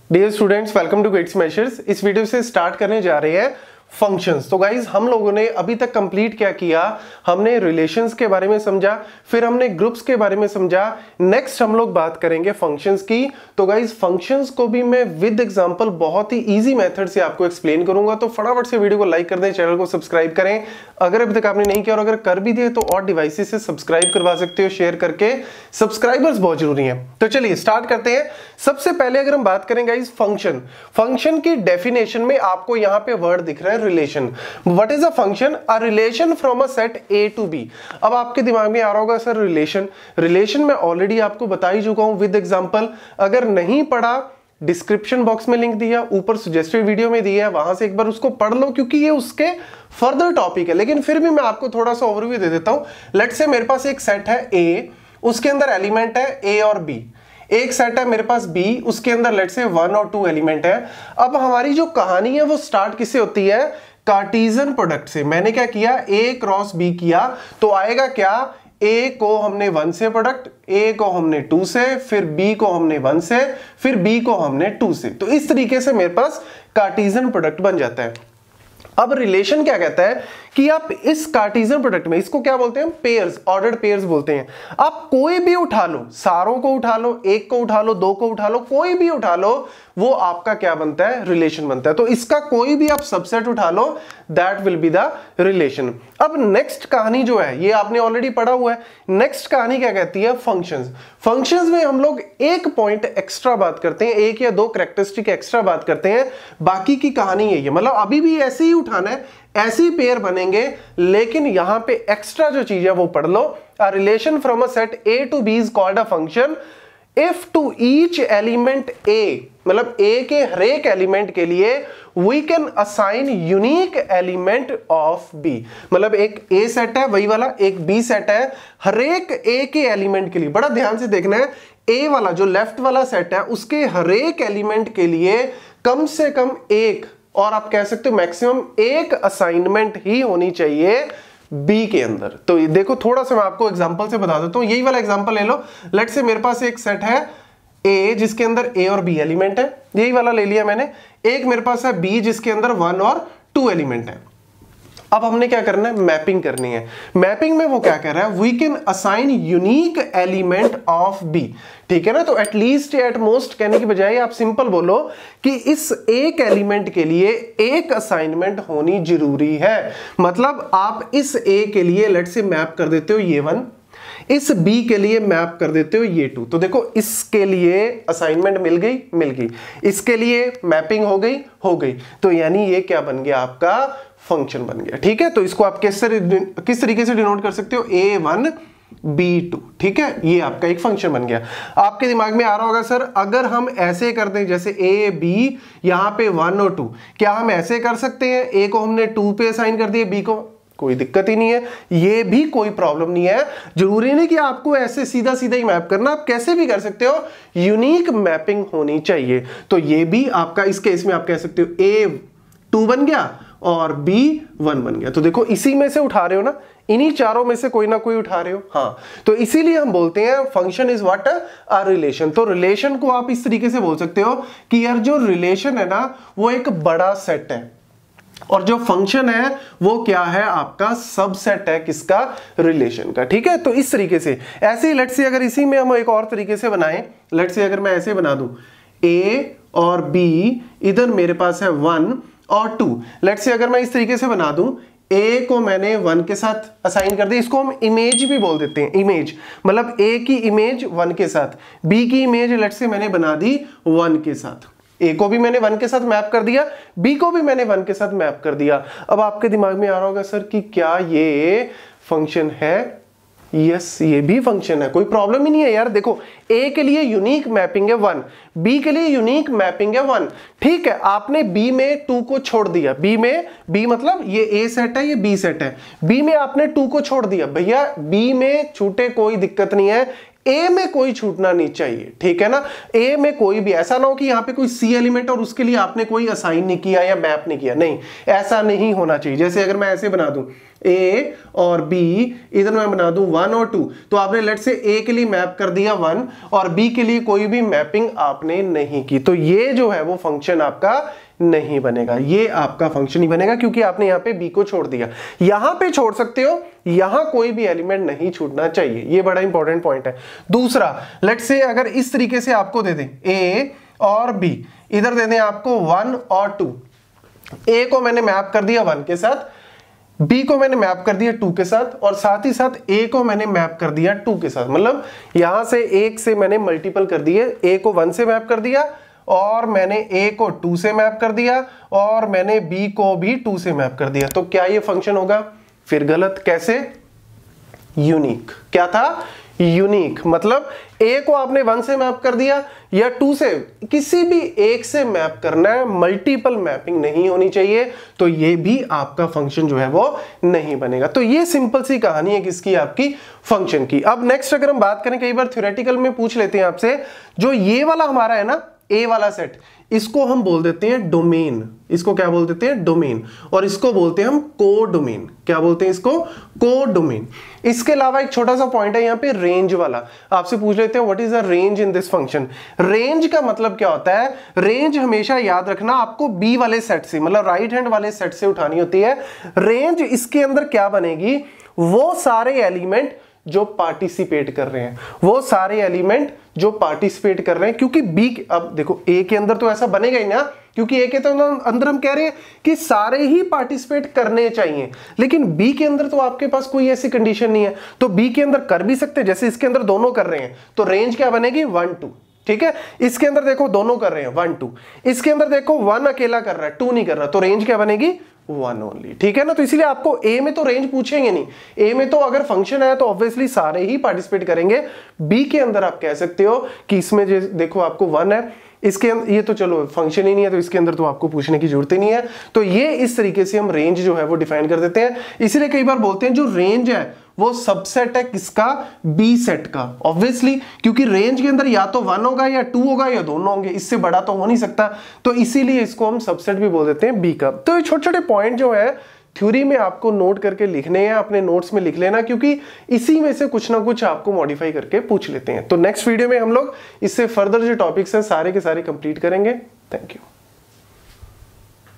Dear students, welcome to Gate Smashers. इस video से start करने जा रहे हैं फंक्शंस। तो गाइज हम लोगों ने अभी तक कंप्लीट क्या किया, हमने रिलेशंस के बारे में समझा, फिर हमने ग्रुप्स के बारे में समझा, नेक्स्ट हम लोग बात करेंगे फंक्शंस की। तो गाइज फंक्शंस को भी मैं विद एग्जांपल बहुत ही इजी मेथड से आपको एक्सप्लेन करूंगा। तो फटाफट से वीडियो को लाइक कर दें, चैनल को सब्सक्राइब करें अगर अभी तक आपने नहीं किया, और अगर कर भी दिए तो और डिवाइसेस से सब्सक्राइब करवा सकते हो शेयर करके। सब्सक्राइबर्स बहुत जरूरी है। तो चलिए स्टार्ट करते हैं। सबसे पहले अगर हम बात करें गाइज फंक्शन की डेफिनेशन में आपको यहां पे वर्ड दिख रहा है relation. What is a function? A relation from a set A to B. अब आपके दिमाग में आ रहा होगा सर रिलेशन मैं ऑलरेडी आपको बता ही चुका हूं विद एग्जांपल। अगर नहीं पढ़ा, डिस्क्रिप्शन बॉक्स में लिंक दिया, ऊपर सजेस्टेड वीडियो में दिया है, वहां से एक बार उसको पढ़ लो क्योंकि ये उसके फर्दर टॉपिक है। लेकिन फिर भी मैं आपको थोड़ा सा ओवरव्यू दे देता हूं। लेट्स से मेरे पास एक सेट है ए, उसके अंदर एलिमेंट है ए और बी। एक सेट है मेरे पास बी, उसके अंदर लेट्स से 1 और 2 एलिमेंट है। अब हमारी जो कहानी है वो स्टार्ट किससे होती है? कार्टेशियन प्रोडक्ट से। मैंने क्या किया, ए क्रॉस बी किया, तो आएगा क्या, ए को हमने 1 से प्रोडक्ट, ए को हमने 2 से, फिर बी को हमने 1 से, फिर बी को हमने 2 से। तो इस तरीके से मेरे पास कार्टेशियन प्रोडक्ट बन जाता है। अब रिलेशन क्या कहता है कि आप इस कार्टेशियन प्रोडक्ट में, इसको क्या बोलते हैं, पेयर्स, ऑर्डर्ड पेयर्स बोलते हैं। आप कोई भी उठा लो, सारों को उठा लो, एक को उठा लो, दो को उठा लो, कोई भी उठा लो, वो आपका क्या बनता है, रिलेशन बनता है। तो इसका कोई भी आप सबसेट उठा लो, that will be the relation. अब नेक्स्ट कहानी जो है ये आपने ऑलरेडी पढ़ा हुआ है। नेक्स्ट कहानी क्या कहती है, फंक्शंस। फंक्शंस में हम लोग एक पॉइंट एक्स्ट्रा बात करते हैं, एक या दो कैरेक्टरिस्टिक एक्स्ट्रा बात करते हैं, बाकी की कहानी यही है। मतलब अभी भी ऐसे ही उठाना है, ऐसे ही पेयर बनेंगे, लेकिन यहां पे एक्स्ट्रा जो चीज है वो पढ़ लो। A relation from a set A to B is called a function if to each element A, मतलब ए के हर एक एलिमेंट के लिए we can assign unique element of B. मतलब एक ए सेट है वही वाला, एक बी सेट है, हर एक ए के एलिमेंट के लिए बड़ा ध्यान से देखना है, ए वाला जो लेफ्ट वाला सेट है उसके हर एक एलिमेंट के लिए कम से कम एक, और आप कह सकते हो मैक्सिमम एक असाइनमेंट ही होनी चाहिए बी के अंदर। तो ये देखो, थोड़ा सा मैं आपको एग्जांपल से बता देता हूं। यही वाला एग्जांपल ले लो। लेट्स से मेरे पास एक सेट है ए जिसके अंदर ए और बी एलिमेंट है, यही वाला ले लिया मैंने। एक मेरे पास है बी जिसके अंदर 1 और 2 एलिमेंट है। अब हमने क्या करना है, मैपिंग करनी है। मैपिंग में वो क्या कह रहा है, we can assign unique element of B. ठीक है ना? तो एटलीस्ट या एट मोस्ट कहने की बजाय आप सिंपल बोलो कि इस एक एलिमेंट के लिए एक असाइनमेंट होनी जरूरी है। मतलब आप इस ए के लिए लेट्स से मैप कर देते हो ये 1, इस बी के लिए मैप कर देते हो ये 2। तो देखो इसके लिए असाइनमेंट मिल गई, इसके लिए मैपिंग हो गई। तो यानी ये क्या बन गया, आपका फंक्शन बन गया। ठीक है? तो इसको आप किस तरीके से डिनोट कर सकते हो, A1 B2। ठीक है? ये आपका एक फंक्शन बन गया। आपके दिमाग में आ रहा होगा सर अगर हम ऐसे कर दें जैसे A B यहां पे 1 और 2, क्या हम ऐसे कर सकते हैं, A को हमने 2 पे असाइन कर दिया, B को कोई दिक्कत ही नहीं है, ये भी कोई प्रॉब्लम नहीं है। जरूरी नहीं कि आपको ऐसे सीधा ही मैप करना, आप कैसे भी कर सकते हो, यूनिक मैपिंग होनी चाहिए। तो ये भी आपका इस केस में आप कह सकते हो A2 बन गया और B1 बन गया। तो देखो इसी में से उठा रहे हो ना, इन्हीं चारों में से कोई ना कोई उठा रहे हो। हाँ, तो इसीलिए हम बोलते हैं function is what, a relation. तो रिलेशन को आप इस तरीके से बोल सकते हो कि यार जो रिलेशन है ना वो एक बड़ा सेट है, और जो फंक्शन है वो क्या है, आपका सबसेट है किसका, रिलेशन का। ठीक है? तो इस तरीके से ऐसे ही लेट्स से अगर इसी में हम एक और तरीके से बनाएं, लेट्स से अगर मैं ऐसे बना दूं A और B, इधर मेरे पास है 1 और 2। लेट्स से अगर मैं इस तरीके से बना दूं, A को मैंने 1 के साथ असाइन कर दिया, इसको हम इमेज भी बोल देते हैं, इमेज मतलब A की इमेज 1 के साथ, B की इमेज लेट्स से मैंने बना दी 1 के साथ। A को भी मैंने 1 के साथ मैप कर दिया, B को भी मैंने 1 के साथ मैप कर दिया। अब आपके दिमाग में आ रहा होगा सर कि क्या ये फंक्शन है? यस, ये भी फंक्शन है, कोई प्रॉब्लम ही नहीं है यार। देखो A के लिए यूनिक मैपिंग है 1, B के लिए यूनिक मैपिंग है 1। ठीक है, आपने B में 2 को छोड़ दिया, B मतलब ये A सेट है, ये B सेट है, B में आपने 2 को छोड़ दिया। भैया B में छूटे कोई दिक्कत नहीं है, ए में कोई छूटना नहीं चाहिए, ठीक है ना। ए में कोई भी ऐसा ना हो कि यहाँ पे कोई सी एलिमेंट और उसके लिए आपने कोई असाइन नहीं किया या मैप नहीं किया, नहीं, ऐसा नहीं होना चाहिए। जैसे अगर मैं ऐसे बना दूं ए और बी, इधर मैं बना दूं 1 और 2, तो आपने लेट से ए के लिए मैप कर दिया 1 और बी के लिए कोई भी मैपिंग आपने नहीं की, तो ये जो है वो फंक्शन आपका नहीं बनेगा, ये आपका फंक्शन ही बनेगा क्योंकि आपने यहाँ पे बी को छोड़ दिया। यहां पे छोड़ सकते हो, यहां कोई भी एलिमेंट नहीं छूटना चाहिए, ये बड़ा इंपॉर्टेंट पॉइंट है। दूसरा, लेट से अगर इस तरीके से आपको दे दें ए और बी, इधर दे दें आपको 1 और 2, ए को मैंने मैप कर दिया 1 के साथ, बी को मैंने मैप कर दिया 2 के साथ, और साथ ही साथ ए को मैंने मैप कर दिया 2 के साथ। मतलब यहां से 1 से मैंने मल्टीपल कर दिए, ए को 1 से मैप कर दिया और मैंने ए को 2 से मैप कर दिया और मैंने बी को भी 2 से मैप कर दिया। तो क्या ये फंक्शन होगा? फिर गलत। कैसे? यूनिक। क्या था? यूनिक। मतलब ए को आपने 1 से मैप कर दिया या 2 से, किसी भी एक से मैप करना है, मल्टीपल मैपिंग नहीं होनी चाहिए, तो ये भी आपका फंक्शन जो है वो नहीं बनेगा। तो ये सिंपल सी कहानी है किसकी? आपकी फंक्शन की। अब नेक्स्ट अगर हम बात करें, कई बार थ्योरेटिकल में पूछ लेते हैं आपसे, जो ये वाला हमारा है ना ए वाला सेट, इसको हम बोल देते हैं डोमेन। इसको क्या बोल देते हैं? डोमेन। और इसको बोलते हैं हम कोडोमेन। क्या बोलते हैं इसको? कोडोमेन। इसके अलावा एक छोटा सा पॉइंट है यहाँ पे, रेंज वाला। आपसे पूछ लेते हैं what is the range in this function. Range का मतलब क्या होता है? रेंज हमेशा याद रखना आपको बी वाले सेट से, मतलब राइट हैंड वाले सेट से उठानी होती है। रेंज इसके अंदर क्या बनेगी? वो सारे एलिमेंट जो पार्टिसिपेट कर रहे हैं, वो सारे एलिमेंट जो पार्टिसिपेट कर रहे हैं, क्योंकि बी, अब देखो ए के अंदर तो ऐसा बनेगा ही ना, क्योंकि ए के तो अंदर हम कह रहे हैं कि सारे ही पार्टिसिपेट करने चाहिए, लेकिन बी के अंदर तो आपके पास कोई ऐसी कंडीशन नहीं है, तो बी के अंदर कर भी सकते हैं। जैसे इसके अंदर दोनों कर रहे हैं, तो रेंज क्या बनेगी? 1 2, ठीक है। इसके अंदर देखो दोनों कर रहे हैं 1 2, इसके अंदर देखो 1 अकेला कर रहा है, 2 नहीं कर रहा, तो रेंज क्या बनेगी? 1 ओनली, ठीक है ना। तो इसलिए आपको ए में तो रेंज पूछेंगे नहीं, ए में तो अगर फंक्शन है तो ऑब्वियसली सारे ही पार्टिसिपेट करेंगे। बी के अंदर आप कह सकते हो कि इसमें जो देखो आपको 1 है, इसके अंदर ये तो चलो फंक्शन ही नहीं है, तो इसके अंदर तो आपको पूछने की जरूरत ही नहीं है। तो ये इस तरीके से हम रेंज जो है वो डिफाइन कर देते हैं। इसलिए कई बार बोलते हैं जो रेंज है वो सबसेट है किसका? बी सेट का। ऑब्वियसली क्योंकि रेंज के अंदर या तो 1 होगा या 2 होगा या दोनों होंगे, इससे बड़ा तो हो नहीं सकता, तो इसीलिए इसको हम सबसेट भी बोल देते हैं बी का। तो ये छोटे छोटे पॉइंट जो है थ्योरी में आपको नोट करके लिखने हैं, अपने नोट्स में लिख लेना, क्योंकि इसी में से कुछ ना कुछ आपको मॉडिफाई करके पूछ लेते हैं। तो नेक्स्ट वीडियो में हम लोग इससे फर्दर जो टॉपिक्स हैं सारे के सारे कंप्लीट करेंगे। Thank you.